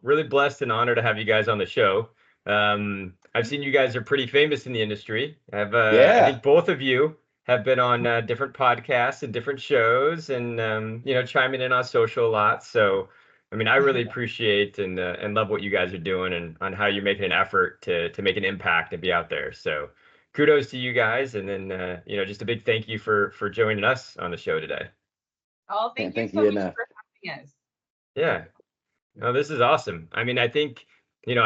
really blessed and honored to have you guys on the show. I've seen you guys are pretty famous in the industry. I think both of you have been on different podcasts and different shows, and chiming in on social a lot. So, I mean, I really appreciate and love what you guys are doing and on how you're making an effort to make an impact and be out there. So, kudos to you guys, and then just a big thank you for joining us on the show today. Oh, thank you so much for having us. Yeah. No, this is awesome. I mean, I think,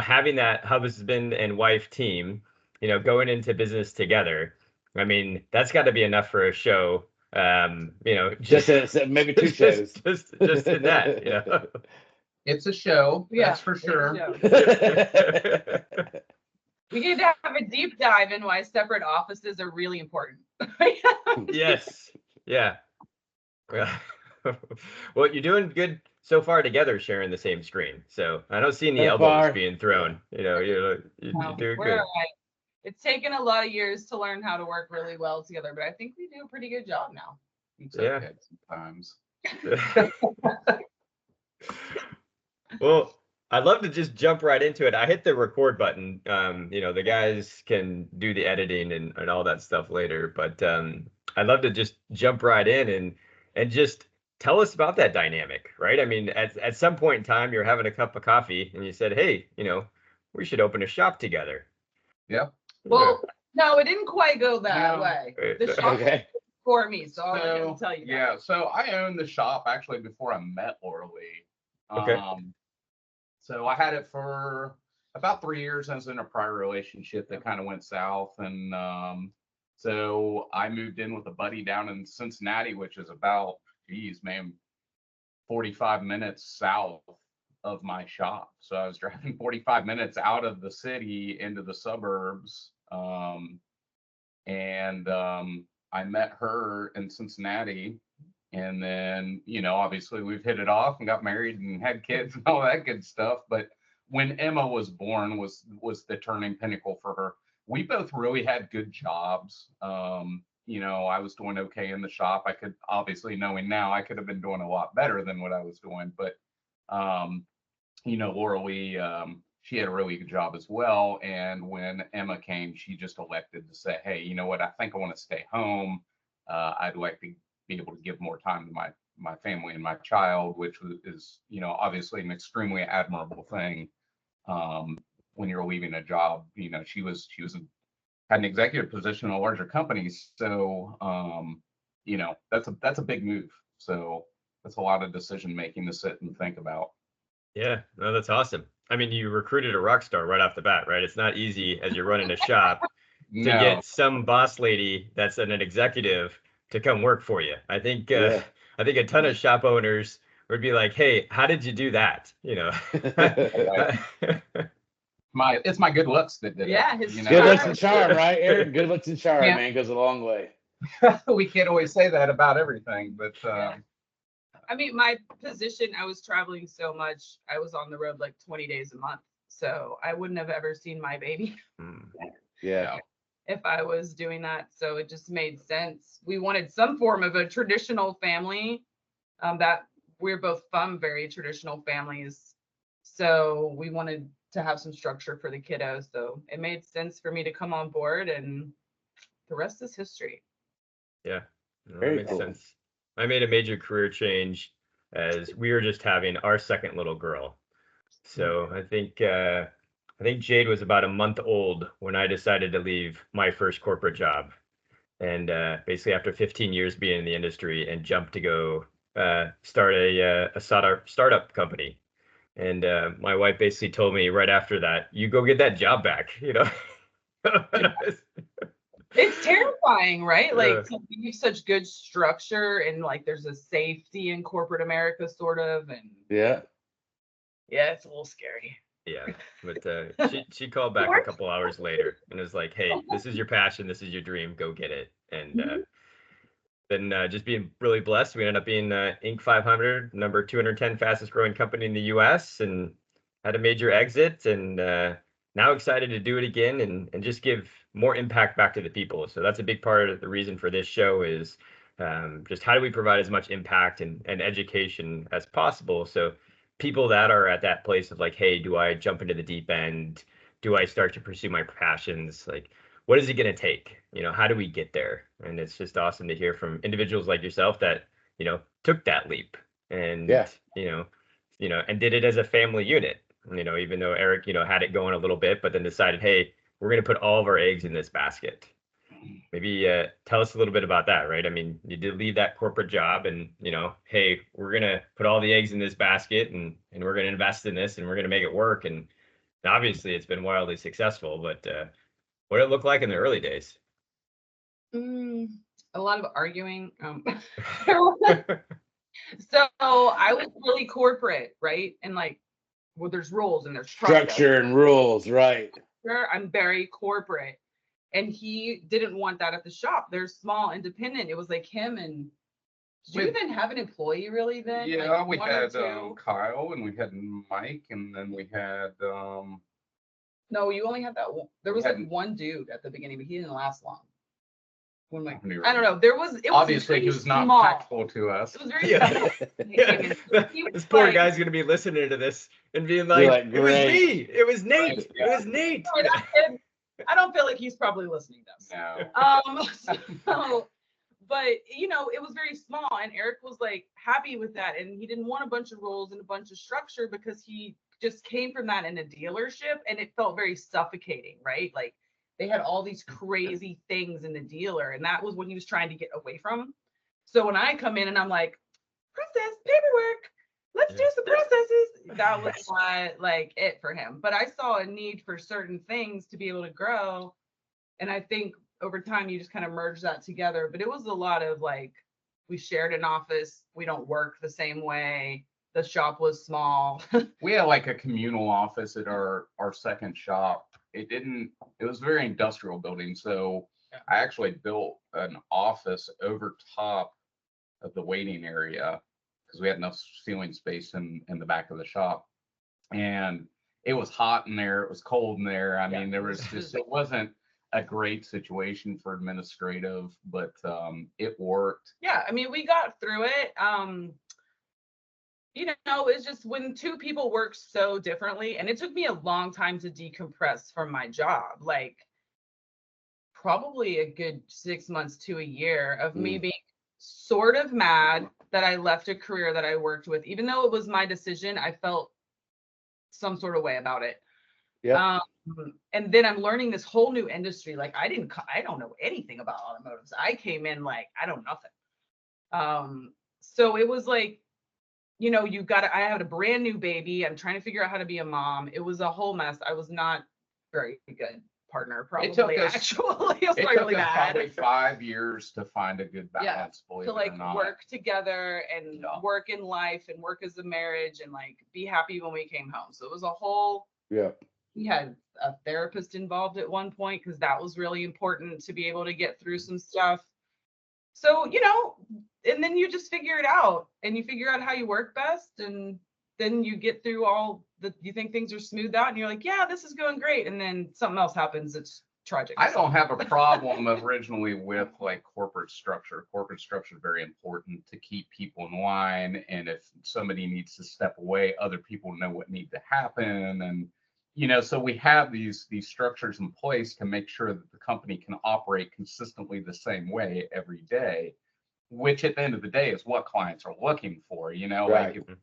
having that husband and wife team, going into business together, I mean, that's got to be enough for a show. Just maybe 2 shows. Just in that, It's a show, that's for sure. We need to have a deep dive in why separate offices are really important. Yes. Yeah. Well, you're doing good so far together, sharing the same screen. So I don't see any elbows being thrown. You're doing good. All right. It's taken a lot of years to learn how to work really well together, but I think we do a pretty good job now. It's okay sometimes. Well, I'd love to just jump right into it. I hit the record button. The guys can do the editing and all that stuff later, but I'd love to just jump right in and just tell us about that dynamic, right? I mean, at some point in time, you're having a cup of coffee and you said, hey, we should open a shop together. Yeah. Well, no, it didn't quite go that way. The shop was for me, so I'm going to tell you that. Yeah, so I owned the shop actually before I met Lola. Okay. So I had it for about 3 years. I was in a prior relationship that kind of went south, and so I moved in with a buddy down in Cincinnati, which is about 45 minutes south of my shop. So I was driving 45 minutes out of the city into the suburbs. I met her in Cincinnati, and then, obviously we've hit it off and got married and had kids and all that good stuff. But when Emma was born was the turning pinnacle for her. We both really had good jobs. I was doing okay in the shop. I could, obviously, knowing now, I could have been doing a lot better than what I was doing. But, Laura Lee, she had a really good job as well. And when Emma came, she just elected to say, hey, you know what? I think I want to stay home. I'd like to be able to give more time to my family and my child, which is, obviously an extremely admirable thing. When you're leaving a job, she had an executive position in a larger company. So, that's a big move. So that's a lot of decision making to sit and think about. Yeah, no, that's awesome. I mean, you recruited a rock star right off the bat, right? It's not easy as you're running a shop to get some boss lady that's an executive to come work for you. I think a ton of shop owners would be like, hey, how did you do that? It's my good looks that did it. Good looks and charm, right, Eric? Good looks and charm, man, goes a long way. We can't always say that about everything, but I mean, my position, I was traveling so much. I was on the road like 20 days a month. So I wouldn't have ever seen my baby. Yeah. If I was doing that. So it just made sense. We wanted some form of a traditional family, that we're both from very traditional families. So we wanted to have some structure for the kiddos. So it made sense for me to come on board, and the rest is history. Yeah, that makes sense. I made a major career change as we were just having our second little girl. So I think Jade was about a month old when I decided to leave my first corporate job, and basically after 15 years being in the industry, and jump to go start a startup company. And my wife basically told me right after that, you go get that job back, It's terrifying, right? Like, to leave such good structure, and like there's a safety in corporate America, sort of, and yeah, it's a little scary. Yeah, but she called back a couple hours later and was like, hey, this is your passion, this is your dream, go get it. And then just being really blessed, we ended up being Inc. 500, number 210 fastest growing company in the US, and had a major exit, and now excited to do it again and just give more impact back to the people. So that's a big part of the reason for this show is just how do we provide as much impact and education as possible so people that are at that place of like, hey, do I jump into the deep end? Do I start to pursue my passions? Like, what is it going to take? You know, how do we get there? And it's just awesome to hear from individuals like yourself that, you know, took that leap and, Yeah. and did it as a family unit, you know, even though Erich, you know, had it going a little bit, but then decided, hey, we're going to put all of our eggs in this basket. Maybe tell us a little bit about that, right? I mean, you did leave that corporate job and, you know, hey, we're going to put all the eggs in this basket and we're going to invest in this and we're going to make it work. And obviously it's been wildly successful, but what did it look like in the early days? A lot of arguing. So I was really corporate, right? And like, well, there's rules and there's Structure and rules, right? I'm very corporate. And he didn't want that at the shop. They're small, independent. It was like him and did you even have an employee really then? Yeah, like we one or had two? Kyle and we had Mike and then we had No, you only had that one. There We was like hadn't- one dude at the beginning, but he didn't last long. When I like, don't even I don't know. It was obviously very he was not small. impactful to us. It was very Yeah. small. when he came in. He was This poor like- guy's going to be listening to this and being You're like, like, it was great. me. It was Nate. Right, It yeah. was Nate. I don't feel like he's probably listening to us. No. So, but you know, it was very small, and Erich was like happy with that, and he didn't want a bunch of rules and a bunch of structure because he just came from that in a dealership, and it felt very suffocating, right? Like they had all these crazy things in the dealer, and that was what he was trying to get away from. So when I come in and I'm like, process paperwork, let's do some processes, that was not like it for him. But I saw a need for certain things to be able to grow, and I think over time you just kind of merge that together. But it was a lot of like, we shared an office, we don't work the same way, the shop was small. We had like a communal office at our second shop. It was a very industrial building. So I actually built an office over top of the waiting area because we had enough ceiling space in the back of the shop. And it was hot in there. It was cold in there. I mean, there was just, it wasn't a great situation for administrative, but it worked. Yeah, I mean, we got through it. You know, it's just when two people work so differently, and it took me a long time to decompress from my job, like probably a good 6 months to a year of me being sort of mad that I left a career that I worked with. Even though it was my decision, I felt some sort of way about it. Yeah. And then I'm learning this whole new industry. Like I don't know anything about automotives. I came in like, I don't know nothing. So it was like, you know, I had a brand new baby. I'm trying to figure out how to be a mom. It was a whole mess. I was not very good partner, probably. It took us- Actually, it was It probably took really us bad. probably 5 years to find a good balance, believe To it like or not. work together and Yeah. work in life and work as a marriage and like be happy when we came home. So it was a whole, Yeah. we had a therapist involved at one point because that was really important to be able to get through some stuff. So, you know, and then you just figure it out and you figure out how you work best. And then you get through you think things are smoothed out and you're like, yeah, this is going great. And then something else happens. It's tragic. I don't have a problem originally with like corporate structure. Corporate structure is very important to keep people in line. And if somebody needs to step away, other people know what needs to happen. And, you know, so we have these structures in place to make sure that the company can operate consistently the same way every day, which at the end of the day is what clients are looking for. You know, Right. like if you're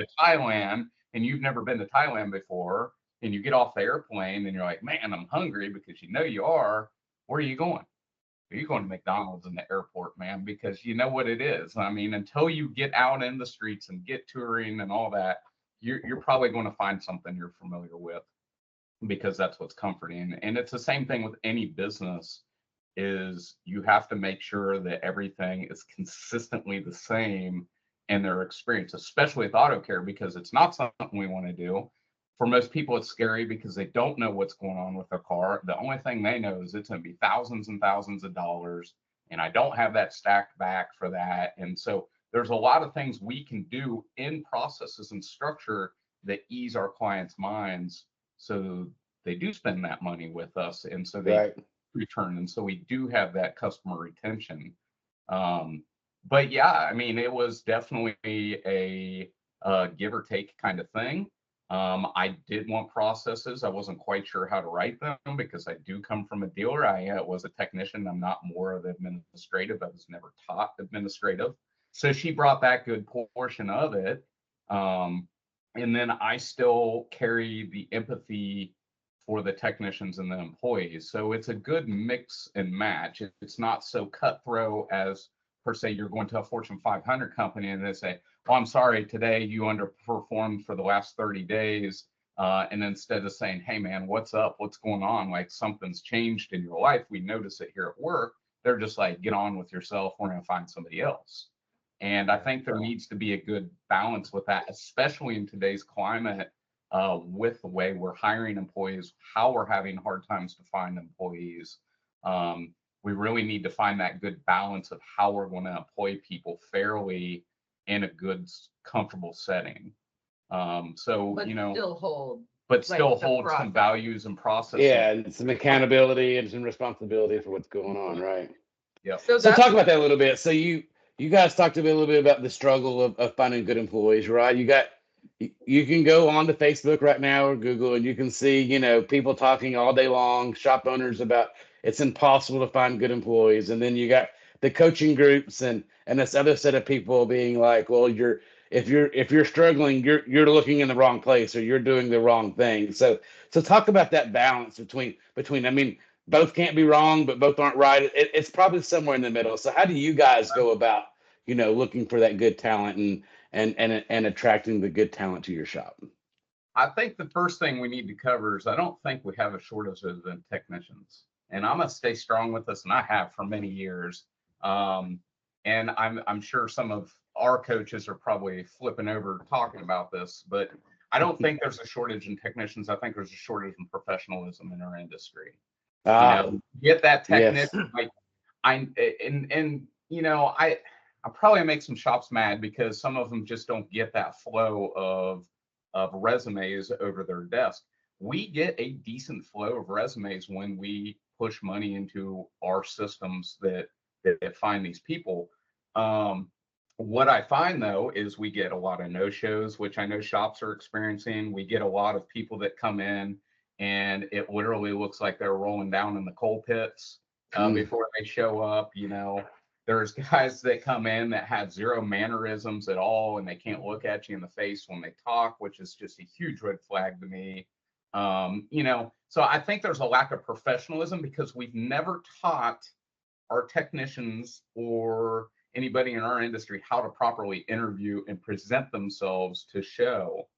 to Thailand and you've never been to Thailand before, and you get off the airplane and you're like, man, I'm hungry, because you know you are. Where are you going? Are you going to McDonald's in the airport, man? Because you know what it is. I mean, until you get out in the streets and get touring and all that, you're probably going to find something you're familiar with, because that's what's comforting. And it's the same thing with any business, is you have to make sure that everything is consistently the same in their experience, especially with auto care, because it's not something we want to do. For most people, it's scary because they don't know what's going on with their car. The only thing they know is it's going to be thousands and thousands of dollars, and I don't have that stacked back for that. And so there's a lot of things we can do in processes and structure that ease our clients' minds, so they do spend that money with us, and so they return. And so we do have that customer retention. But yeah, I mean, it was definitely give or take kind of thing. I did want processes. I wasn't quite sure how to write them because I do come from a dealer. I was a technician. I'm not more of administrative. I was never taught administrative. So she brought that good portion of it. And then I still carry the empathy for the technicians and the employees. So it's a good mix and match. It's not so cutthroat as per se you're going to a Fortune 500 company and they say, "Oh, I'm sorry, today you underperformed for the last 30 days." And instead of saying, "Hey man, what's up? What's going on? Like something's changed in your life. We notice it here at work." They're just like, "Get on with yourself. We're going to find somebody else." And I think there needs to be a good balance with that, especially in today's climate, with the way we're hiring employees, how we're having hard times to find employees. We really need to find that good balance of how we're going to employ people fairly in a good, comfortable setting. So, But you know, still hold. but still the hold some process. values and processes. Yeah, and some accountability and some responsibility for what's going on, right? Yeah. So So that's talk about that a little bit. So you guys talked a little bit about the struggle of finding good employees, right? You can go on to Facebook right now or Google and you can see, you know, people talking all day long, shop owners about it's impossible to find good employees. And then you got the coaching groups and this other set of people being like, well, if you're struggling, you're looking in the wrong place or you're doing the wrong thing. So talk about that balance between I mean, both can't be wrong, but both aren't right. It's probably somewhere in the middle. So how do you guys go about, you know, looking for that good talent and attracting the good talent to your shop? I think the first thing we need to cover is I don't think we have a shortage of technicians, and I'm gonna stay strong with this, and I have for many years. And I'm sure some of our coaches are probably flipping over talking about this, but I don't think there's a shortage in technicians. I think there's a shortage in professionalism in our industry. You know, get that technician. Like and you know, I probably make some shops mad because some of them just don't get that flow of resumes over their desk. We get a decent flow of resumes when we push money into our systems that find these people. What I find though is we get a lot of no-shows, which I know shops are experiencing. We get a lot of people that come in and it literally looks like they're rolling down in the coal pits before they show up. You know, there's guys that come in that have zero mannerisms at all, and they can't look at you in the face when they talk, which is just a huge red flag to me. You know, so I think there's a lack of professionalism because we've never taught our technicians or anybody in our industry how to properly interview and present themselves to show.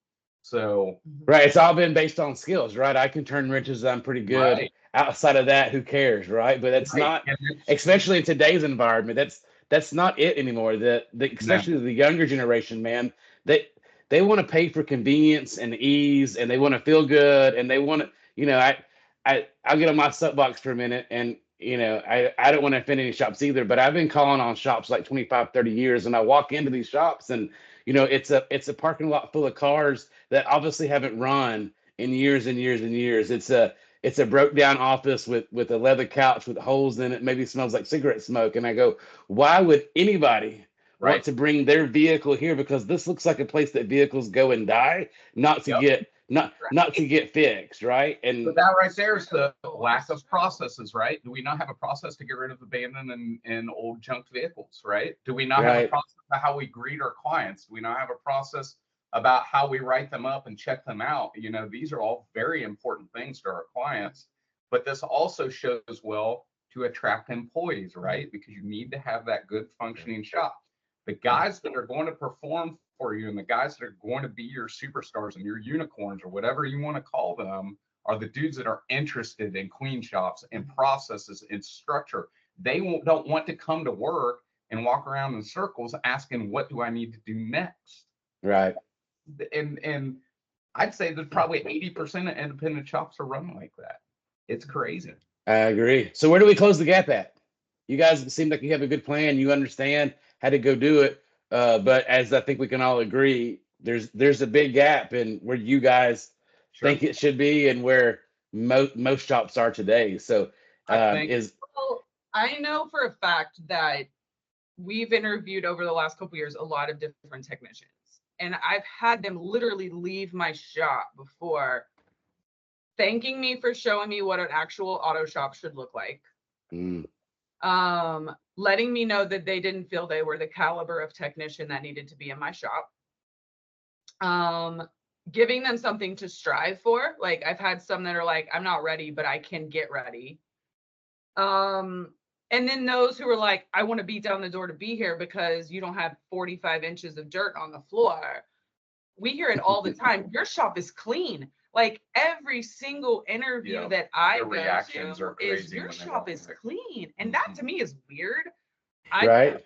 So right, it's all been based on skills, right? I can turn wrenches, I'm pretty good. Right. Outside of that, who cares, right? But that's not, especially in today's environment, that's not it anymore. Especially the younger generation, man, they want to pay for convenience and ease, and they want to feel good, and they want to, you know, I'll get on my soapbox for a minute, and you know, I don't want to offend any shops either, but I've been calling on shops like 25, 30 years, and I walk into these shops and you know, it's a parking lot full of cars that obviously haven't run in years and years and years. It's a broke down office with a leather couch with holes in it, maybe smells like cigarette smoke. And I go, why would anybody want to bring their vehicle here? Because this looks like a place that vehicles go and die, not to get not to get fixed, right? And but that right there is the lack of processes, right? Do we not have a process to get rid of abandoned and old junk vehicles, right? Do we not have a process about how we greet our clients? Do we not have a process about how we write them up and check them out? You know, these are all very important things to our clients, but this also shows well to attract employees, right? Because you need to have that good functioning shop. The guys that are going to perform for you and the guys that are going to be your superstars and your unicorns or whatever you want to call them are the dudes that are interested in clean shops and processes and structure. They don't want to come to work and walk around in circles asking, what do I need to do next? Right. And I'd say that probably 80% of independent shops are run like that. It's crazy. I agree. So where do we close the gap at? You guys seem like you have a good plan. You understand how to go do it. But as I think we can all agree, there's a big gap in where you guys think it should be and where most shops are today. So I know for a fact that we've interviewed over the last couple of years a lot of different technicians, And I've had them literally leave my shop before, thanking me for showing me what an actual auto shop should look like. Letting me know that they didn't feel they were the caliber of technician that needed to be in my shop. Giving them something to strive for. Like I've had some that are like, I'm not ready, but I can get ready. And then those who are like, I want to beat down the door to be here because you don't have 45 inches of dirt on the floor. We hear it all the time. Your shop is clean. Like every single interview that I go to is your shop is clean. And that to me is weird. I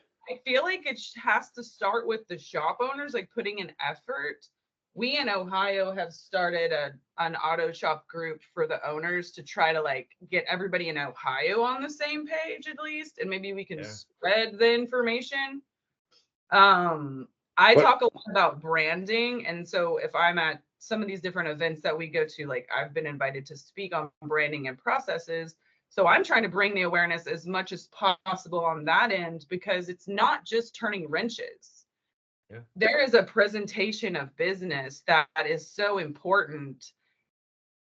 feel like it has to start with the shop owners, like putting in effort. We in Ohio have started an auto shop group for the owners to try to like get everybody in Ohio on the same page at least, and maybe we can spread the information. I talk a lot about branding, and so if I'm at some of these different events that we go to, like I've been invited to speak on branding and processes. So I'm trying to bring the awareness as much as possible on that end, because it's not just turning wrenches. Yeah. There is a presentation of business that is so important.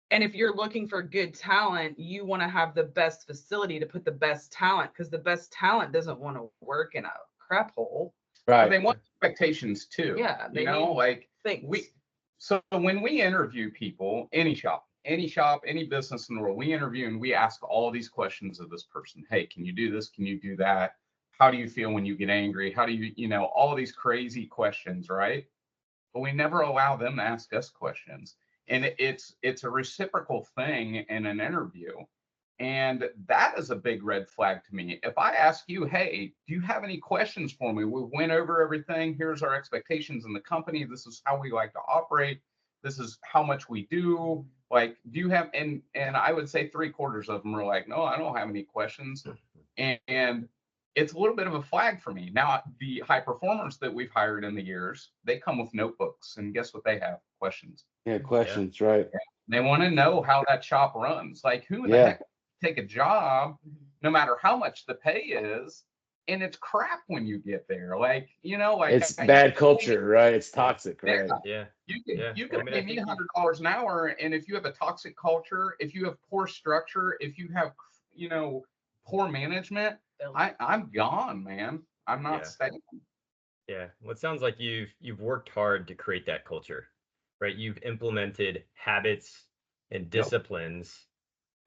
And if you're looking for good talent, you want to have the best facility to put the best talent, because the best talent doesn't want to work in a crap hole. Right. But they want expectations too. Yeah. You know, like things. So when we interview people, any shop, any business in the world, we interview and we ask all these questions of this person. Hey, can you do this? Can you do that? How do you feel when you get angry? How do you, all these crazy questions, right? But we never allow them to ask us questions. And it's a reciprocal thing in an interview. And that is a big red flag to me. If I ask you, hey, do you have any questions for me? We went over everything. Here's our expectations in the company. This is how we like to operate. This is how much we do. Like, do you have, and I would say 3/4 of them are like, no, I don't have any questions. And it's a little bit of a flag for me. Now, the high performers that we've hired in the years, they come with notebooks, and guess what they have? Questions. Yeah, questions, right. They want to know how that shop runs. Like, who in the heck take a job, no matter how much the pay is, and it's crap when you get there. Like, like it's bad culture, right? It's toxic, right? Yeah. You can pay me $100 an hour, and if you have a toxic culture, if you have poor structure, if you have, poor management, I'm gone, man. I'm not staying. Yeah. Well, it sounds like you've worked hard to create that culture, right? You've implemented habits and disciplines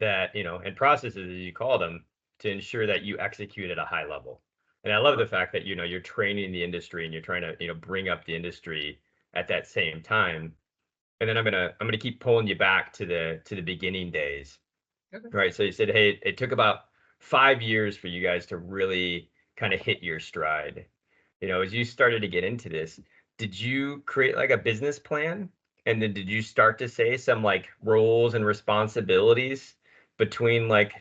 that, and processes, as you call them, to ensure that you execute at a high level. And I love the fact that, you're training the industry and you're trying to, bring up the industry at that same time. And then I'm gonna keep pulling you back to the beginning days. Okay. Right. So you said, hey, it took about 5 years for you guys to really kind of hit your stride. As you started to get into this, did you create like a business plan? And then did you start to say some like roles and responsibilities between like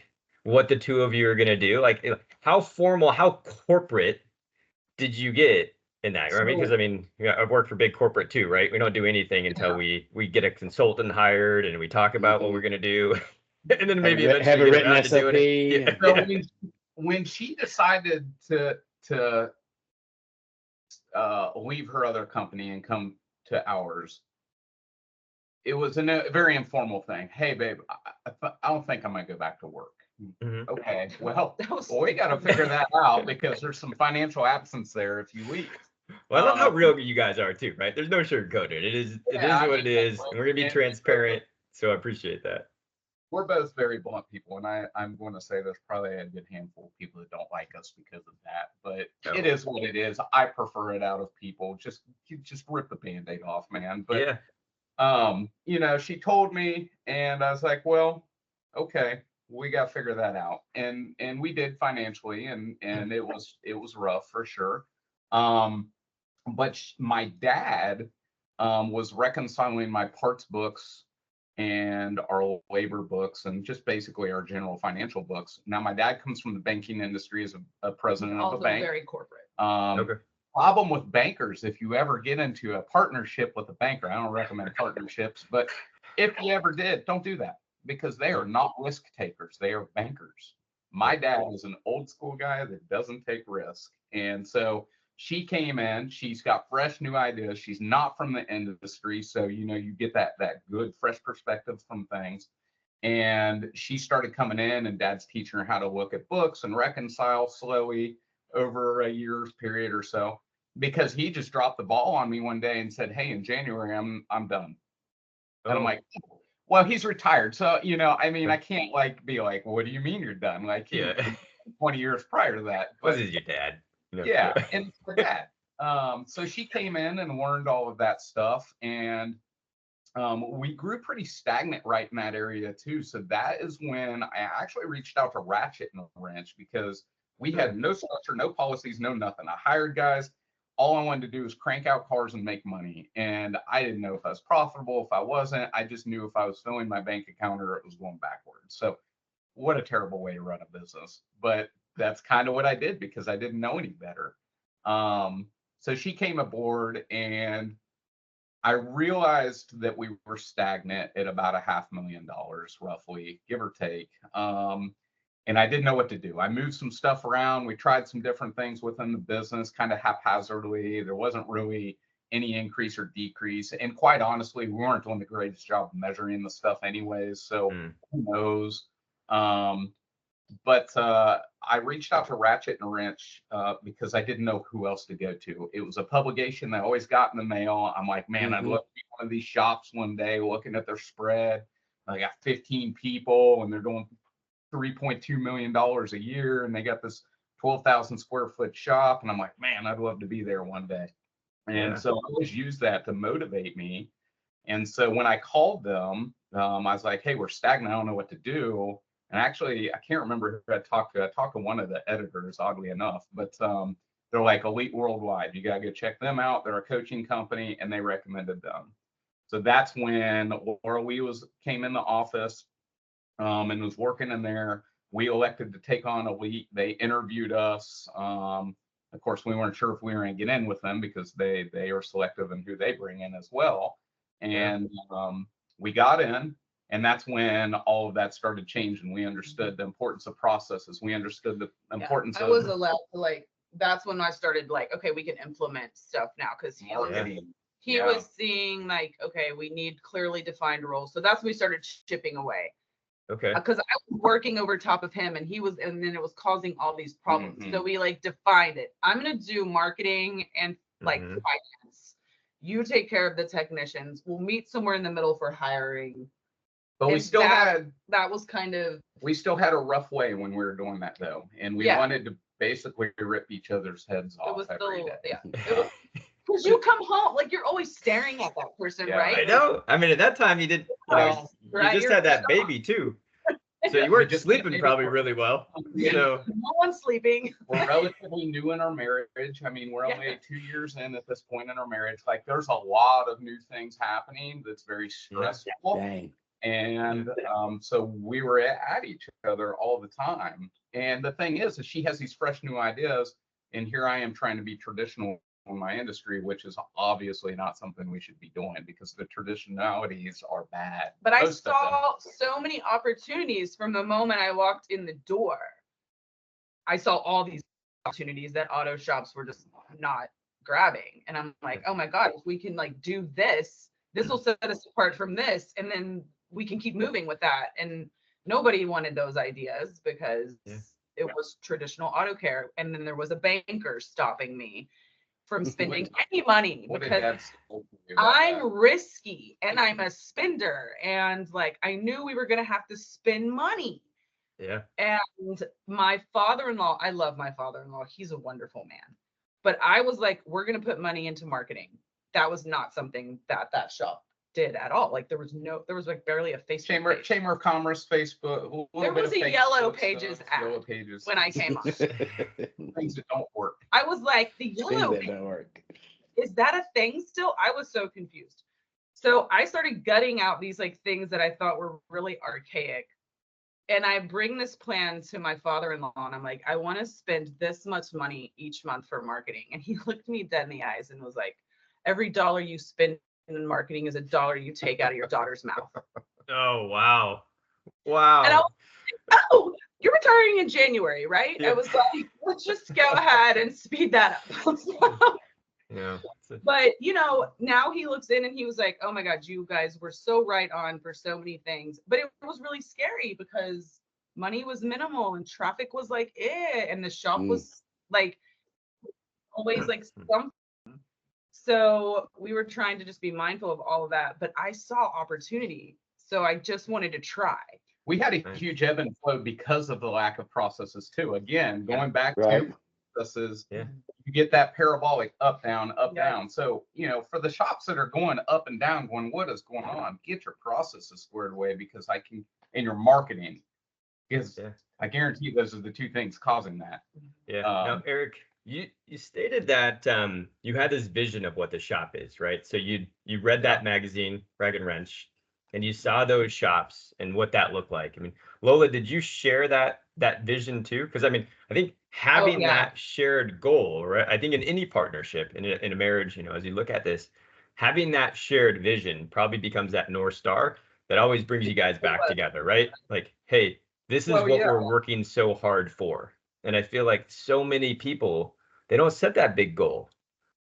what the two of you are going to do? Like how formal, how corporate did you get in that? Right? Because I've worked for big corporate too, right? We don't do anything until we get a consultant hired and we talk about what we're going to do. And then maybe eventually have a written to SOP. it. So when she decided to leave her other company and come to ours, it was a very informal thing. Hey, babe, I don't think I'm gonna go back to work. Mm-hmm. Okay, well, we got to figure that out because there's some financial absence there if you leave. Well, I love how real you guys are too, right? There's no sugarcoating it. It is what it is, and we're gonna be transparent. So I appreciate that. We're both very blunt people, and I'm going to say there's probably a good handful of people that don't like us because of that. But it is what it is. I prefer it out of people. Just rip the Band-Aid off, man. But she told me, and I was like, well, okay, we got to figure that out. And we did financially, and it was rough for sure. But my dad was reconciling my parts books and our labor books and just basically our general financial books. Now, my dad comes from the banking industry as a president of a bank. Very corporate. Problem with bankers, if you ever get into a partnership with a banker, I don't recommend partnerships, but if you ever did, don't do that because they are not risk takers. They are bankers. My dad is an old school guy that doesn't take risk. And so she came in, she's got fresh new ideas. She's not from the industry. So, you get that good, fresh perspective from things. And she started coming in, and Dad's teaching her how to look at books and reconcile slowly over a year's period or so, because he just dropped the ball on me one day and said, "Hey, in January, I'm done." And I'm like, well, he's retired. So, I can't be like, well, what do you mean you're done? Like, he 20 years prior to that. But this is your dad. Yeah. And for that. So she came in and learned all of that stuff. And we grew pretty stagnant right in that area too. So that is when I actually reached out to Ratchet and Wrench, because we had no structure, no policies, no nothing. I hired guys. All I wanted to do was crank out cars and make money. And I didn't know if I was profitable, if I wasn't. I just knew if I was filling my bank account or it was going backwards. So what a terrible way to run a business. But that's kind of what I did, because I didn't know any better. So she came aboard, and I realized that we were stagnant at about $500,000 roughly, give or take. And I didn't know what to do. I moved some stuff around. We tried some different things within the business, kind of haphazardly. There wasn't really any increase or decrease. And quite honestly, we weren't doing the greatest job of measuring the stuff anyways. So who knows? But I reached out to Ratchet and Wrench because I didn't know who else to go to. It was a publication that I always got in the mail. I'm like, man, I'd love to be one of these shops one day looking at their spread. I got 15 people, and they're doing $3.2 million a year, and they got this 12,000 square foot shop. And I'm like, man, I'd love to be there one day. And so I always use that to motivate me. And so when I called them, I was like, hey, we're stagnant. I don't know what to do. And actually, I can't remember who I talked to. I talked to one of the editors, oddly enough, but they're like Elite Worldwide. You got to go check them out. They're a coaching company, and they recommended them. So that's when Laura came in the office and was working in there. We elected to take on Elite. They interviewed us. Of course, we weren't sure if we were going to get in with them, because they are selective in who they bring in as well. And we got in. And that's when all of that started changing. We understood the importance of processes. We understood the importance of. I was allowed to that's when I started okay, we can implement stuff now, because he was seeing okay, we need clearly defined roles. So that's when we started chipping away. Okay. Because I was working over top of him, and then it was causing all these problems. So we defined it. I'm going to do marketing and finance. You take care of the technicians. We'll meet somewhere in the middle for hiring. But we still that was kind of. We still had a rough way when we were doing that though, and we wanted to basically rip each other's heads off every day. Because you come home you're always staring at that person, right? I know. I mean, at that time you did. You just had that baby too, so you weren't just sleeping probably really well. So no one's sleeping. We're relatively new in our marriage. I mean, we're only 2 years in at this point in our marriage. There's a lot of new things happening that's very stressful. Dang. And so we were at each other all the time. And the thing is she has these fresh new ideas, and here I am trying to be traditional in my industry, which is obviously not something we should be doing, because the traditionalities are bad. But I saw so many opportunities from the moment I walked in the door. I saw all these opportunities that auto shops were just not grabbing. And I'm like, oh my God, if we can do this will set us apart from this. And then we can keep moving with that. And nobody wanted those ideas, because it was traditional auto care. And then there was a banker stopping me from spending any money, because I'm risky and I'm a spender. And I knew we were going to have to spend money. Yeah. And my father-in-law, I love my father-in-law. He's a wonderful man. But I was like, we're going to put money into marketing. That was not something that shop did at all. There was barely a Facebook Chamber of Commerce, Facebook. There was a Yellow Pages ad when I came on. Things that don't work. I was like, the Yellow Pages, is that a thing still? I was so confused. So I started gutting out these things that I thought were really archaic. And I bring this plan to my father-in-law, and I'm like, I want to spend this much money each month for marketing. And he looked me dead in the eyes and was like, every dollar you spend in marketing is a dollar you take out of your daughter's mouth. Oh, wow. Wow. And I was like, oh, you're retiring in January, right? Yeah. I was like, let's just go ahead and speed that up. Yeah. But now he looks in and he was like, oh my God, you guys were so right on for so many things. But it was really scary because money was minimal and traffic was like and the shop was like always like some. So we were trying to just be mindful of all of that. But I saw opportunity. So I just wanted to try. We had a huge ebb and flow because of the lack of processes too. Again, going back to processes, you get that parabolic up, down, up, down. So, for the shops that are going up and down, going, what is going on? Get your processes squared away because and your marketing, because I guarantee those are the two things causing that. Yeah. Now, Erich, you stated that you had this vision of what the shop is, right? So you read that magazine, Rag and Wrench, and you saw those shops and what that looked like. I mean, Lola, did you share that vision too? Because I think having that shared goal, right? I think in any partnership, in a marriage, as you look at this, having that shared vision probably becomes that North Star that always brings you guys back together, right? Like, hey, this is what we're working so hard for. And I feel like so many people, they don't set that big goal.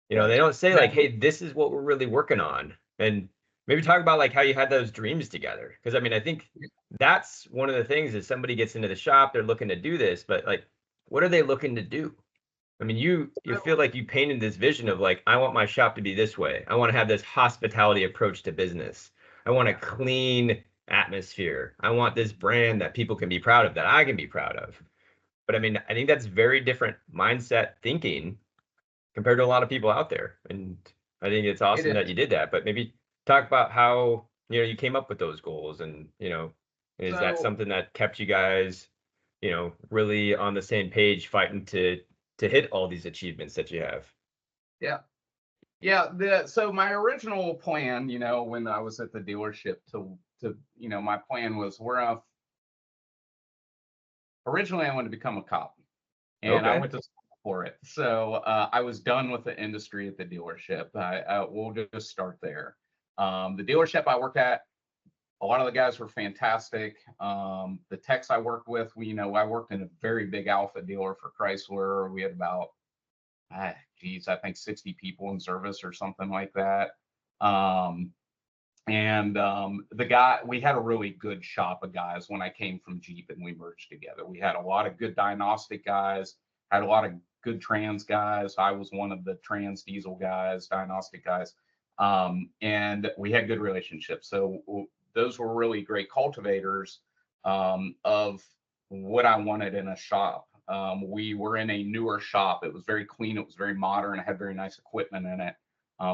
They don't say like, hey, this is what we're really working on. And maybe talk about like how you had those dreams together. Because I think that's one of the things is somebody gets into the shop, they're looking to do this, but like, what are they looking to do? I mean, you feel like you painted this vision of like, I want my shop to be this way. I want to have this hospitality approach to business. I want a clean atmosphere. I want this brand that people can be proud of, that I can be proud of. But I think that's very different mindset thinking compared to a lot of people out there. And I think it's awesome that you did that. But maybe talk about how, you came up with those goals and, is that something that kept you guys, really on the same page fighting to hit all these achievements that you have? So my original plan, when I was at the dealership my plan was originally I wanted to become a cop, and I went to school for it. So I was done with the industry at the dealership. We'll just start there. The dealership I worked at, a lot of the guys were fantastic. The techs I worked with, I worked in a very big Alpha dealer for Chrysler. We had about, I think 60 people in service or something like that. We had a really good shop of guys when I came from Jeep and we merged together. We had a lot of good diagnostic guys, had a lot of good trans guys. I was one of the trans diesel guys, diagnostic guys. And we had good relationships. So those were really great cultivators of what I wanted in a shop. We were in a newer shop. It was very clean. It was very modern. It had very nice equipment in it,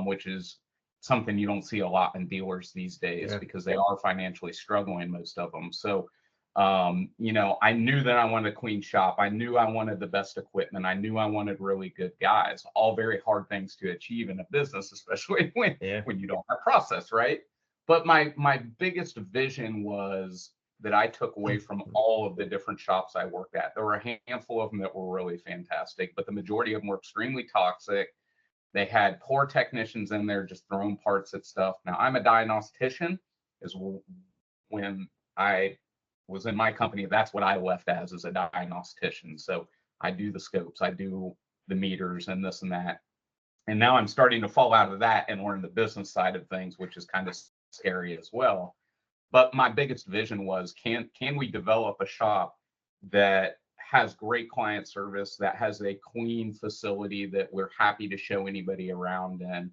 which is something you don't see a lot in dealers these days because they are financially struggling, most of them. So, I knew that I wanted a clean shop. I knew I wanted the best equipment. I knew I wanted really good guys, all very hard things to achieve in a business, especially when you don't have process, right? But my biggest vision was that I took away from all of the different shops I worked at. There were a handful of them that were really fantastic, but the majority of them were extremely toxic. They had poor technicians in there just throwing parts at stuff. Now, I'm a diagnostician. When I was in my company, that's what I left as a diagnostician. So I do the scopes, I do the meters and this and that. And now I'm starting to fall out of that and learn the business side of things, which is kind of scary as well. But my biggest vision was, can we develop a shop that has great client service, that has a clean facility that we're happy to show anybody around in,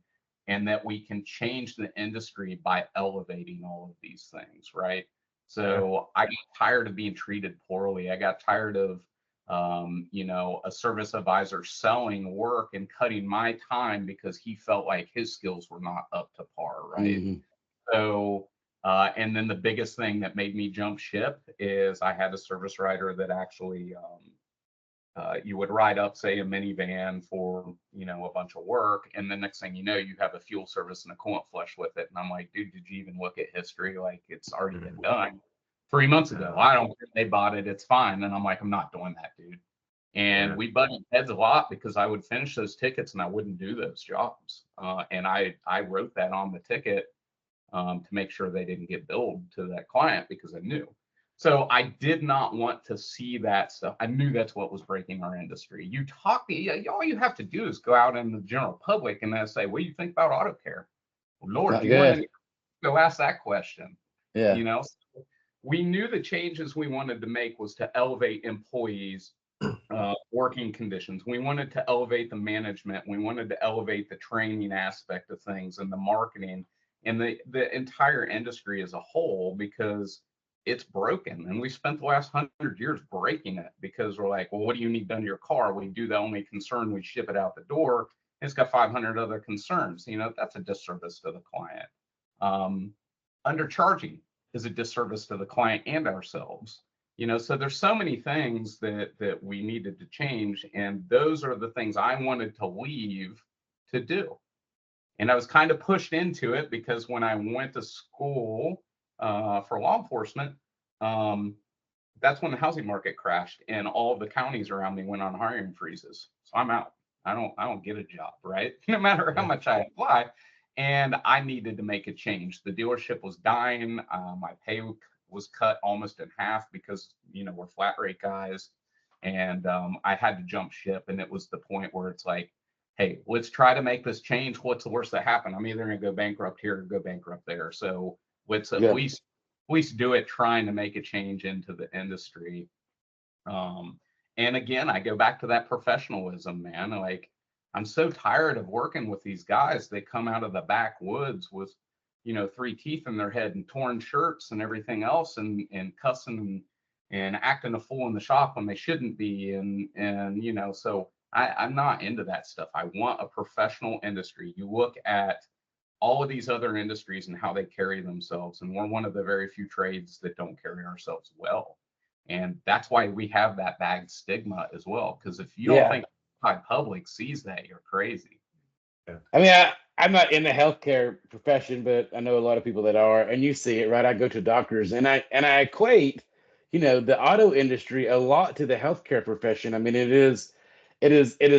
and that we can change the industry by elevating all of these things, right? So I got tired of being treated poorly. I got tired of, a service advisor selling work and cutting my time because he felt like his skills were not up to par, right? Mm-hmm. So, and then the biggest thing that made me jump ship is I had a service writer that actually, you would ride up, say, a minivan for, a bunch of work. And the next thing you know, you have a fuel service and a coolant flush with it. And I'm like, dude, did you even look at history? Like, it's already been done 3 months ago. I don't care if they bought it. It's fine. And I'm like, I'm not doing that, dude. And we butted heads a lot because I would finish those tickets and I wouldn't do those jobs. And I wrote that on the ticket to make sure they didn't get billed to that client because I knew. So I did not want to see that stuff. I knew that's what was breaking our industry. You talk to, all you have to do is go out in the general public and then say, what do you think about auto care? Lord, Not do you want good. to go ask that question? Yeah. You know, we knew the changes we wanted to make was to elevate employees' working conditions. We wanted to elevate the management. We wanted to elevate the training aspect of things and the marketing and the entire industry as a whole, because it's broken. And we spent the last 100 years breaking it because we're like, well, what do you need done to your car? We do the only concern, we ship it out the door. It's got 500 other concerns. You know, that's a disservice to the client. Undercharging is a disservice to the client and ourselves. You know, so there's so many things that we needed to change, and those are the things I wanted to leave to do. And I was kind of pushed into it because when I went to school for law enforcement, that's when the housing market crashed and all of the counties around me went on hiring freezes. So I'm out. I don't get a job, right? No matter how much I apply. And I needed to make a change. The dealership was dying. My pay was cut almost in half because, you know, we're flat rate guys. And I had to jump ship. And it was the point where it's like, hey, let's try to make this change. What's the worst that happened? I'm either going to go bankrupt here or go bankrupt there. So let's at least do it, trying to make a change into the industry. And again, I go back to that professionalism, man. Like, I'm so tired of working with these guys. They come out of the backwoods with, you know, 3 teeth in their head and torn shirts and everything else, and cussing and acting a fool in the shop when they shouldn't be. And you know, so I'm not into that stuff. I want a professional industry. You look at all of these other industries and how they carry themselves, and we're one of the very few trades that don't carry ourselves well. And that's why we have that bad stigma as well. Because if you don't think the public sees that, you're crazy. I mean, I'm not in the healthcare profession, but I know a lot of people that are, and you see it, right? I go to doctors, and I equate, you know, the auto industry a lot to the healthcare profession. I mean, it is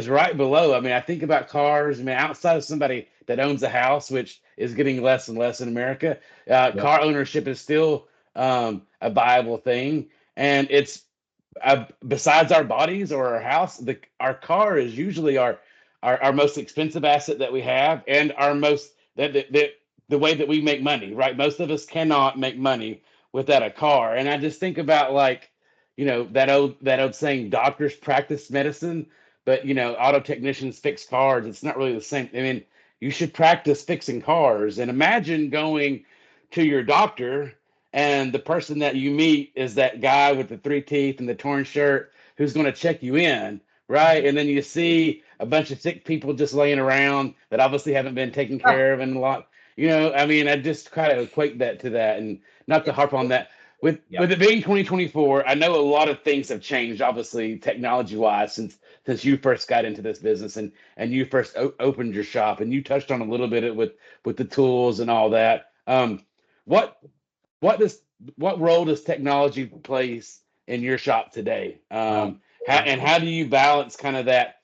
right below. I mean, I think about cars. I mean, outside of somebody that owns a house, which is getting less and less in America, car ownership is still a viable thing, and it's besides our bodies or our house, our car is usually our most expensive asset that we have, and our most the way that we make money, right? Most of us cannot make money without a car. And I just think about, like, you know, that old saying, doctors practice medicine, but, you know, auto technicians fix cars. It's not really the same. I mean, you should practice fixing cars. And imagine going to your doctor and the person that you meet is that guy with the 3 teeth and the torn shirt who's going to check you in, right? And then you see a bunch of sick people just laying around that obviously haven't been taken care of, and a lot, you know, I mean, I just kind of equate that to that, and not to harp on that. With it being 2024, I know a lot of things have changed, obviously, technology-wise, since you first got into this business and you first opened your shop, and you touched on a little bit with the tools and all that. What role does technology plays in your shop today? How do you balance kind of that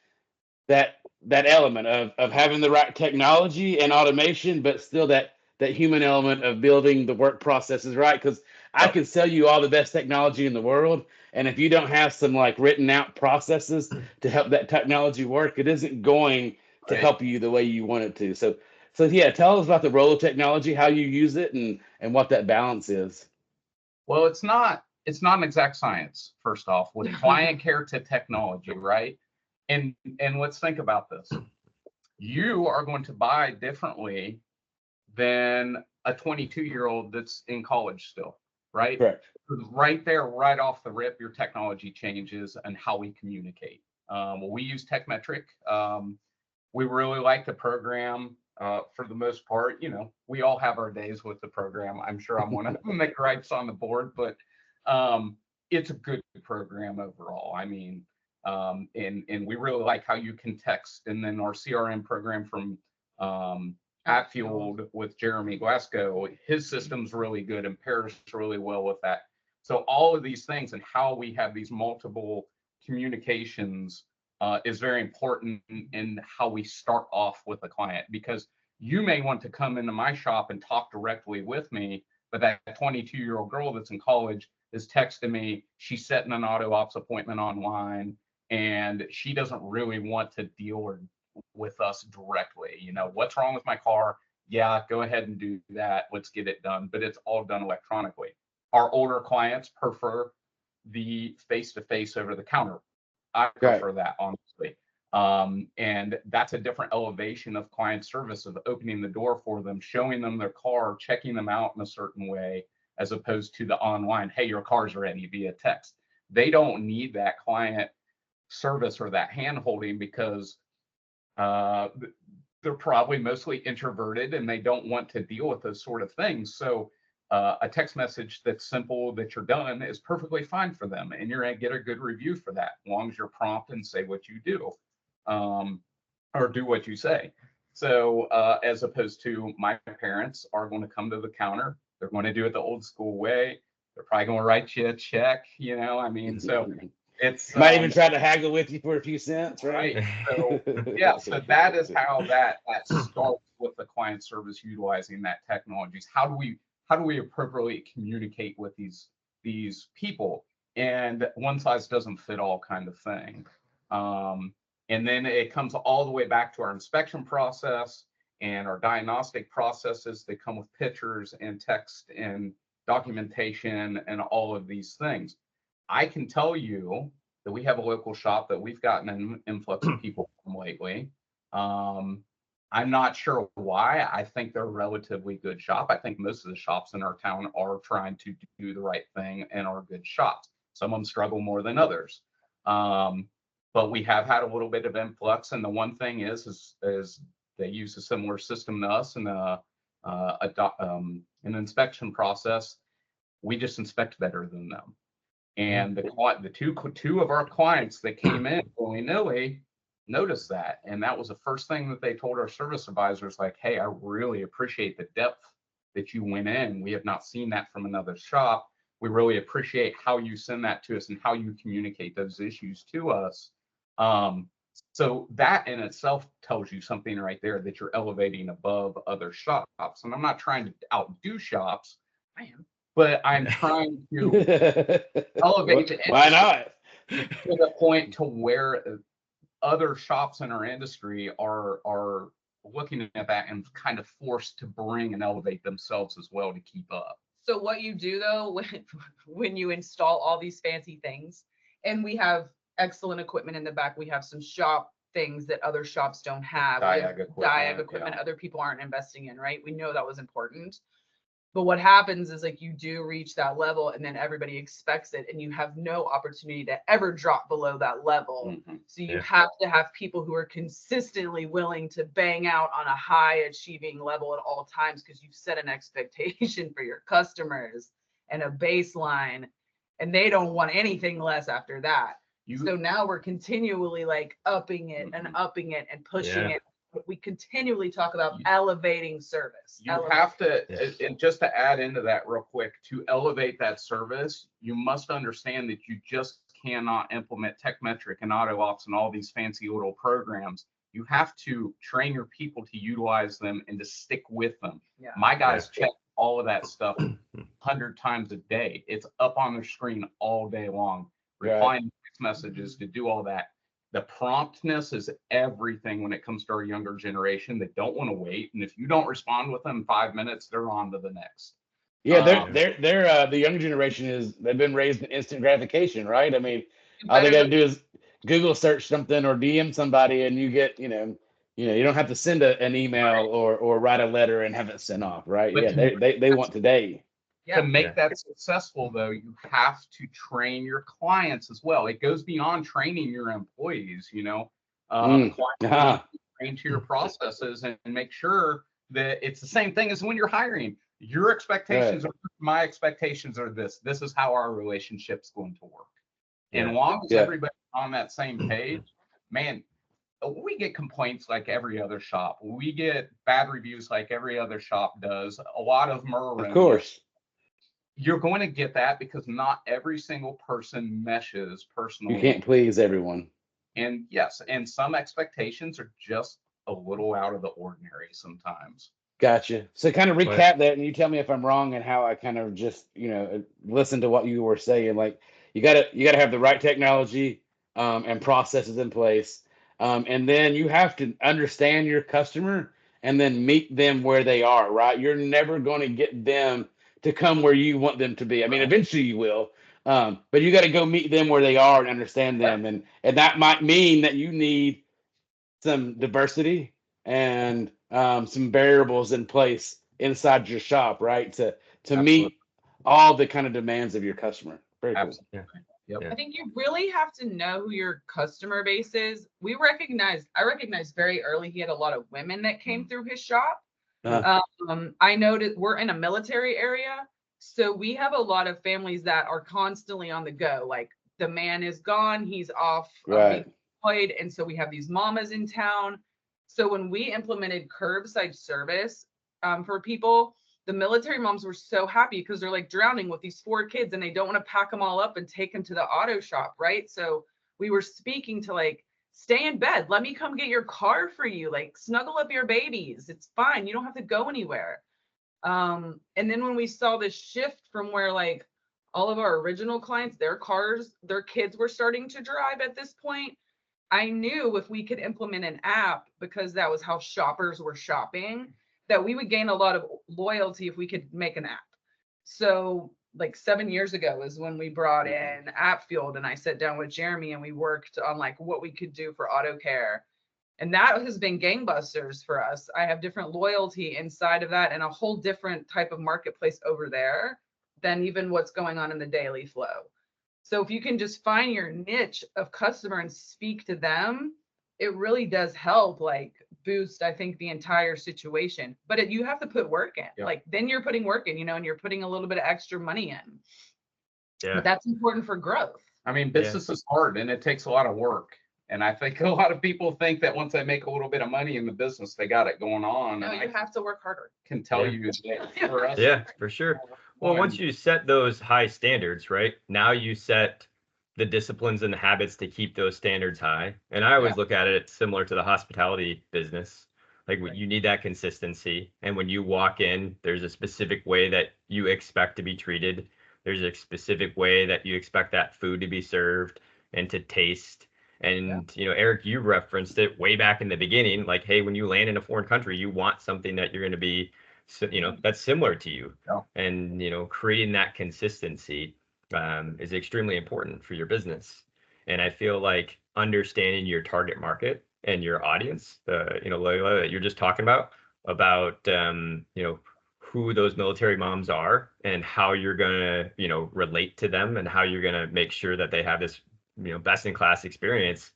element of having the right technology and automation, but still that human element of building the work processes, right? Because I can sell you all the best technology in the world, and if you don't have some, like, written out processes to help that technology work, it isn't going to help you the way you want it to. So yeah, tell us about the role of technology, how you use it, and what that balance is. Well, it's not an exact science, first off, with client care to technology, right? And let's think about this. You are going to buy differently than a 22-year-old that's in college still, right? Correct. Right there, right off the rip, your technology changes and how we communicate. We use TechMetric. We really like the program for the most part. You know, we all have our days with the program. I'm sure I'm one of them that gripes on the board, but it's a good program overall. I mean, and we really like how you can text. And then our CRM program from Atfield with Jeremy Glasgow, his system's really good and pairs really well with that. So all of these things and how we have these multiple communications is very important in how we start off with a client, because you may want to come into my shop and talk directly with me, but that 22-year-old girl that's in college is texting me. She's setting an auto ops appointment online, and she doesn't really want to deal with us directly. You know, what's wrong with my car? Yeah, go ahead and do that. Let's get it done. But it's all done electronically. Our older clients prefer the face-to-face over the counter. I prefer that, honestly. And that's a different elevation of client service, of opening the door for them, showing them their car, checking them out in a certain way, as opposed to the online, hey, your car's ready via text. They don't need that client service or that hand holding because they're probably mostly introverted and they don't want to deal with those sort of things. So a text message that's simple, that you're done, is perfectly fine for them. And you're going to get a good review for that, as long as you're prompt and say what you do, or do what you say. So as opposed to, my parents are going to come to the counter. They're going to do it the old school way. They're probably going to write you a check, you know, I mean, so it's might even try to haggle with you for a few cents, right? So yeah, so that is how that starts with the client service, utilizing that technologies. How do we appropriately communicate with these people? And one size doesn't fit all kind of thing. And then it comes all the way back to our inspection process and our diagnostic processes. They come with pictures and text and documentation and all of these things. I can tell you that we have a local shop that we've gotten an influx of people from lately. I'm not sure why. I think they're a relatively good shop. I think most of the shops in our town are trying to do the right thing and are good shops. Some of them struggle more than others. But we have had a little bit of influx. And the one thing is they use a similar system to us, and an inspection process. We just inspect better than them. And the two of our clients that came in willy-nilly noticed that. And that was the first thing that they told our service advisors, like, hey, I really appreciate the depth that you went in. We have not seen that from another shop. We really appreciate how you send that to us and how you communicate those issues to us. So that in itself tells you something right there, that you're elevating above other shops. And I'm not trying to outdo shops. I am. But I'm trying to elevate the Why not? to the point to where other shops in our industry are looking at that and kind of forced to bring and elevate themselves as well to keep up. So what you do though, when you install all these fancy things, and we have excellent equipment in the back, we have some shop things that other shops don't have. Diag equipment other people aren't investing in, right? We know that was important. But what happens is, like, you do reach that level and then everybody expects it, and you have no opportunity to ever drop below that level. So you have to have people who are consistently willing to bang out on a high achieving level at all times, because you've set an expectation for your customers and a baseline, and they don't want anything less after that. So now we're continually like upping it and upping it and pushing it. We continually talk about elevating service. Have to, and just to add into that real quick, to elevate that service, you must understand that you just cannot implement TechMetric and AutoOps and all these fancy little programs. You have to train your people to utilize them and to stick with them. My guys check all of that stuff 100 times a day. It's up on their screen all day long, replying text messages, to do all that. The promptness is everything when it comes to our younger generation that don't want to wait. And if you don't respond with them in 5 minutes, they're on to the next. Yeah, they're the younger generation they've been raised in instant gratification, right? I mean, all they got to do is Google search something or DM somebody, and you get, you don't have to send an email or write a letter and have it sent off, right? But they want today. To make that successful, though, you have to train your clients as well. It goes beyond training your employees, clients train to your processes and make sure that it's the same thing as when you're hiring. Your expectations are my expectations are this. This is how our relationship's going to work. And as long as everybody's on that same page, man, we get complaints like every other shop. We get bad reviews like every other shop does. A lot of them are, of course. You're going to get that because not every single person meshes personally. You can't please everyone. And yes, and some expectations are just a little out of the ordinary sometimes. Gotcha. So kind of recap that, and you tell me if I'm wrong and how I kind of just, listen to what you were saying. Like you gotta have the right technology and processes in place. And then you have to understand your customer and then meet them where they are, right? You're never going to get them to come where you want them to be. I mean, eventually you will. But you got to go meet them where they are and understand them. And that might mean that you need some diversity and some variables in place inside your shop, right? To meet all the kind of demands of your customer. Very cool. Absolutely. Yep. I think you really have to know who your customer base is. I recognized very early he had a lot of women that came through his shop. I noticed we're in a military area, so we have a lot of families that are constantly on the go. Like the man is gone, he's off being employed, and so we have these mamas in town. So when we implemented curbside service for people, the military moms were so happy because they're like drowning with these 4 kids and they don't want to pack them all up and take them to the auto shop, right? So we were speaking to like, stay in bed, let me come get your car for you, like snuggle up your babies, it's fine, you don't have to go anywhere. And then when we saw this shift from where like all of our original clients, their kids were starting to drive at this point, I knew if we could implement an app, because that was how shoppers were shopping, that we would gain a lot of loyalty if we could make an app. So like 7 years ago is when we brought in AppField, and I sat down with Jeremy and we worked on like what we could do for auto care. And that has been gangbusters for us. I have different loyalty inside of that and a whole different type of marketplace over there than even what's going on in the daily flow. So if you can just find your niche of customer and speak to them, it really does help like boost, I think, the entire situation. But you have to put work in. Like then you're putting work in, and you're putting a little bit of extra money in. Yeah. But that's important for growth. I mean, business is hard and it takes a lot of work. And I think a lot of people think that once they make a little bit of money in the business, they got it going on. No, you have to work harder. Can tell you that for us. Yeah, for sure. Well, once you set those high standards, right? Now you set the disciplines and the habits to keep those standards high. And I always look at it similar to the hospitality business. Like you need that consistency. And when you walk in, there's a specific way that you expect to be treated. There's a specific way that you expect that food to be served and to taste. And, Eric, you referenced it way back in the beginning, like, hey, when you land in a foreign country, you want something that you're going to be, that's similar to you. And, creating that consistency is extremely important for your business. And I feel like understanding your target market and your audience, Lola, that you're just talking about, who those military moms are and how you're going to, relate to them and how you're going to make sure that they have this, best in class experience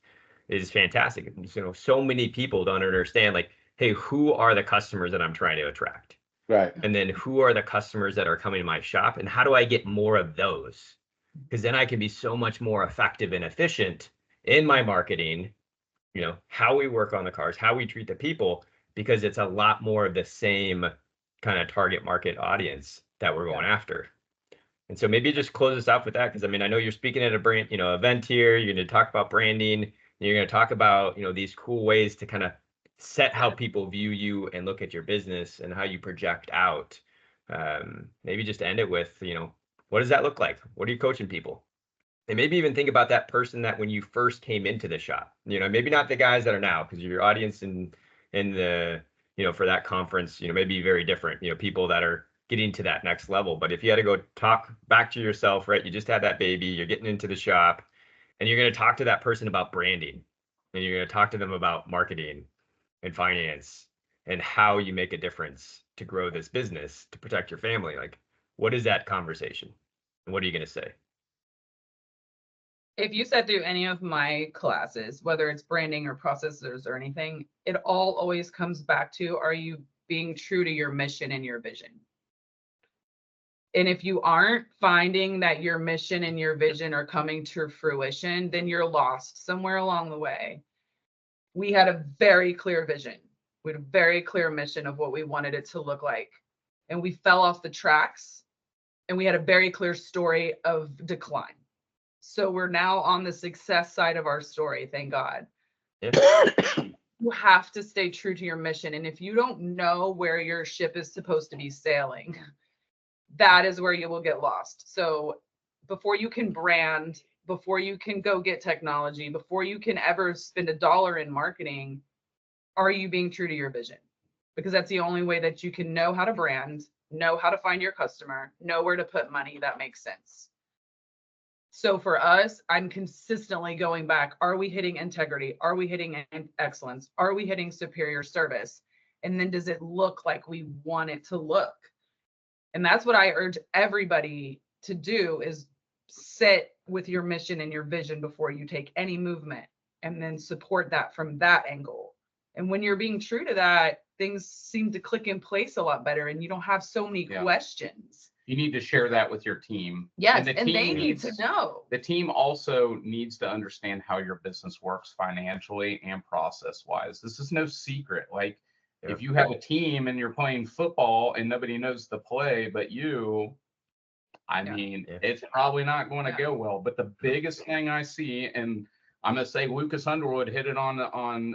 is fantastic. So many people don't understand, like, hey, who are the customers that I'm trying to attract? Right. And then who are the customers that are coming to my shop and how do I get more of those? Because then I can be so much more effective and efficient in my marketing, how we work on the cars, how we treat the people, because it's a lot more of the same kind of target market audience that we're going after. And so maybe just close us off with that, because I mean, I know you're speaking at a brand, event here. You're going to talk about branding. You're going to talk about, these cool ways to kind of set how people view you and look at your business and how you project out. Maybe just end it with, what does that look like? What are you coaching people? And maybe even think about that person that when you first came into the shop, maybe not the guys that are now, because your audience in the, for that conference, maybe very different, people that are getting to that next level. But if you had to go talk back to yourself, right, you just had that baby, you're getting into the shop, and you're going to talk to that person about branding, and you're going to talk to them about marketing and finance and how you make a difference to grow this business, to protect your family. Like, what is that conversation? And what are you going to say? If you sat through any of my classes, whether it's branding or processes or anything, it all always comes back to, are you being true to your mission and your vision? And if you aren't finding that your mission and your vision are coming to fruition, then you're lost somewhere along the way. We had a very clear vision. We had a very clear mission of what we wanted it to look like. And we fell off the tracks, and we had a very clear story of decline. So we're now on the success side of our story, thank God. Yeah. You have to stay true to your mission. And if you don't know where your ship is supposed to be sailing, that is where you will get lost. So before you can brand, before you can go get technology, before you can ever spend $1 in marketing, are you being true to your vision? Because that's the only way that you can know how to brand, know how to find your customer, know where to put money that makes sense. So for us, I'm consistently going back. Are we hitting integrity? Are we hitting excellence? Are we hitting superior service? And then does it look like we want it to look? And that's what I urge everybody to do, is sit with your mission and your vision before you take any movement, and then support that from that angle. And when you're being true to that, things seem to click in place a lot better, and you don't have so many questions. You need to share that with your team. Yes, and they need to know. The team also needs to understand how your business works financially and process-wise. This is no secret. Like, if you have a team and you're playing football and nobody knows the play but you, I mean, it's probably not going to go well. But the biggest thing I see, and I'm going to say Lucas Underwood hit it on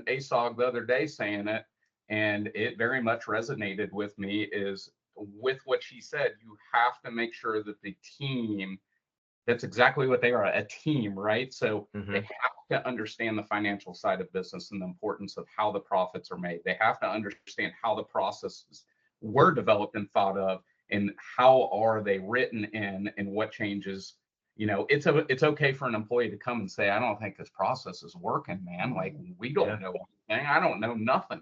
ASOG the other day saying it, and it very much resonated with me, is with what she said, you have to make sure that the team, that's exactly what they are, a team, right? So they have to understand the financial side of business and the importance of how the profits are made. They have to understand how the processes were developed and thought of, and how are they written in, and what changes. You know, it's okay for an employee to come and say, I don't think this process is working, man. Like, we don't know anything. I don't know nothing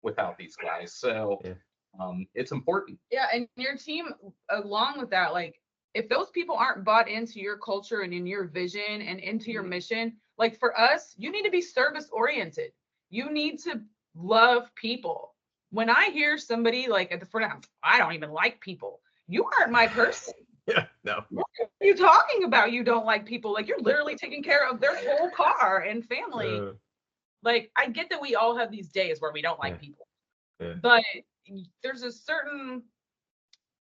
without these guys. So it's important. Yeah, and your team, along with that, like, if those people aren't bought into your culture and in your vision and into your mission, like for us, you need to be service oriented. You need to love people. When I hear somebody like at the front, I don't even like people. You aren't my person. Yeah, no. What are you talking about? You don't like people? Like, you're literally taking care of their whole car and family. Like, I get that we all have these days where we don't like people, but there's a certain,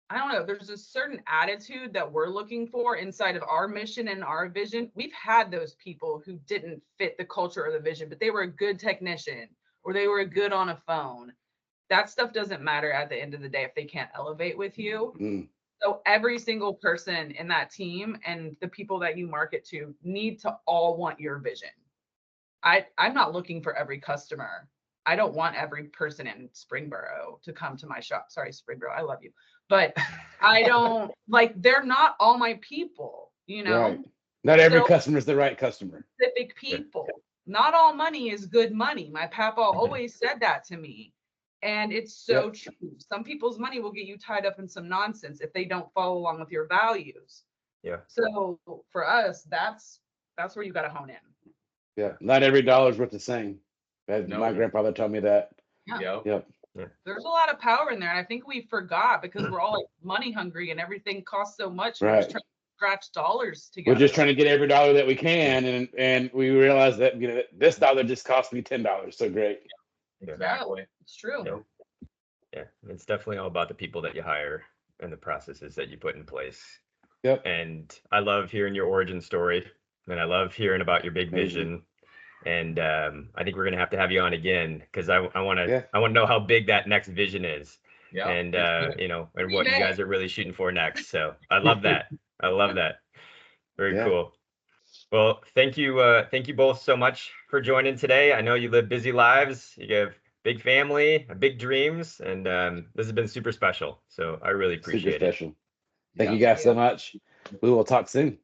I don't know, there's a certain attitude that we're looking for inside of our mission and our vision. We've had those people who didn't fit the culture or the vision, but they were a good technician or they were good on a phone. That stuff doesn't matter at the end of the day if they can't elevate with you. So every single person in that team and the people that you market to need to all want your vision. I'm not looking for every customer. I don't want every person in Springboro to come to my shop. Sorry, Springboro, I love you. But I don't, like, they're not all my people, you know? Right. Not every customer is the right customer. Specific people. Not all money is good money. My papa always said that to me. And it's so true. Some people's money will get you tied up in some nonsense if they don't follow along with your values. Yeah. So for us, that's where you got to hone in. Yeah. Not every dollar is worth the same. My grandfather told me that. Yep. There's a lot of power in there. And I think we forgot because we're all like money hungry and everything costs so much. We're just trying to scratch dollars together. We're just trying to get every dollar that we can. And we realize that, you know, this dollar just cost me $10. So great. Exactly. It's true. Yeah. It's definitely all about the people that you hire and the processes that you put in place. Yep. And I love hearing your origin story, and I love hearing about your big vision. And I think we're gonna have to have you on again because I want to know how big that next vision is. Yeah. And you know, and what you guys are really shooting for next. So I love that. I love that. Very cool. Well, thank you both so much for joining today. I know you live busy lives. You have big family, big dreams, and this has been super special. So I really appreciate it. Super special. Thank you guys so much. We will talk soon.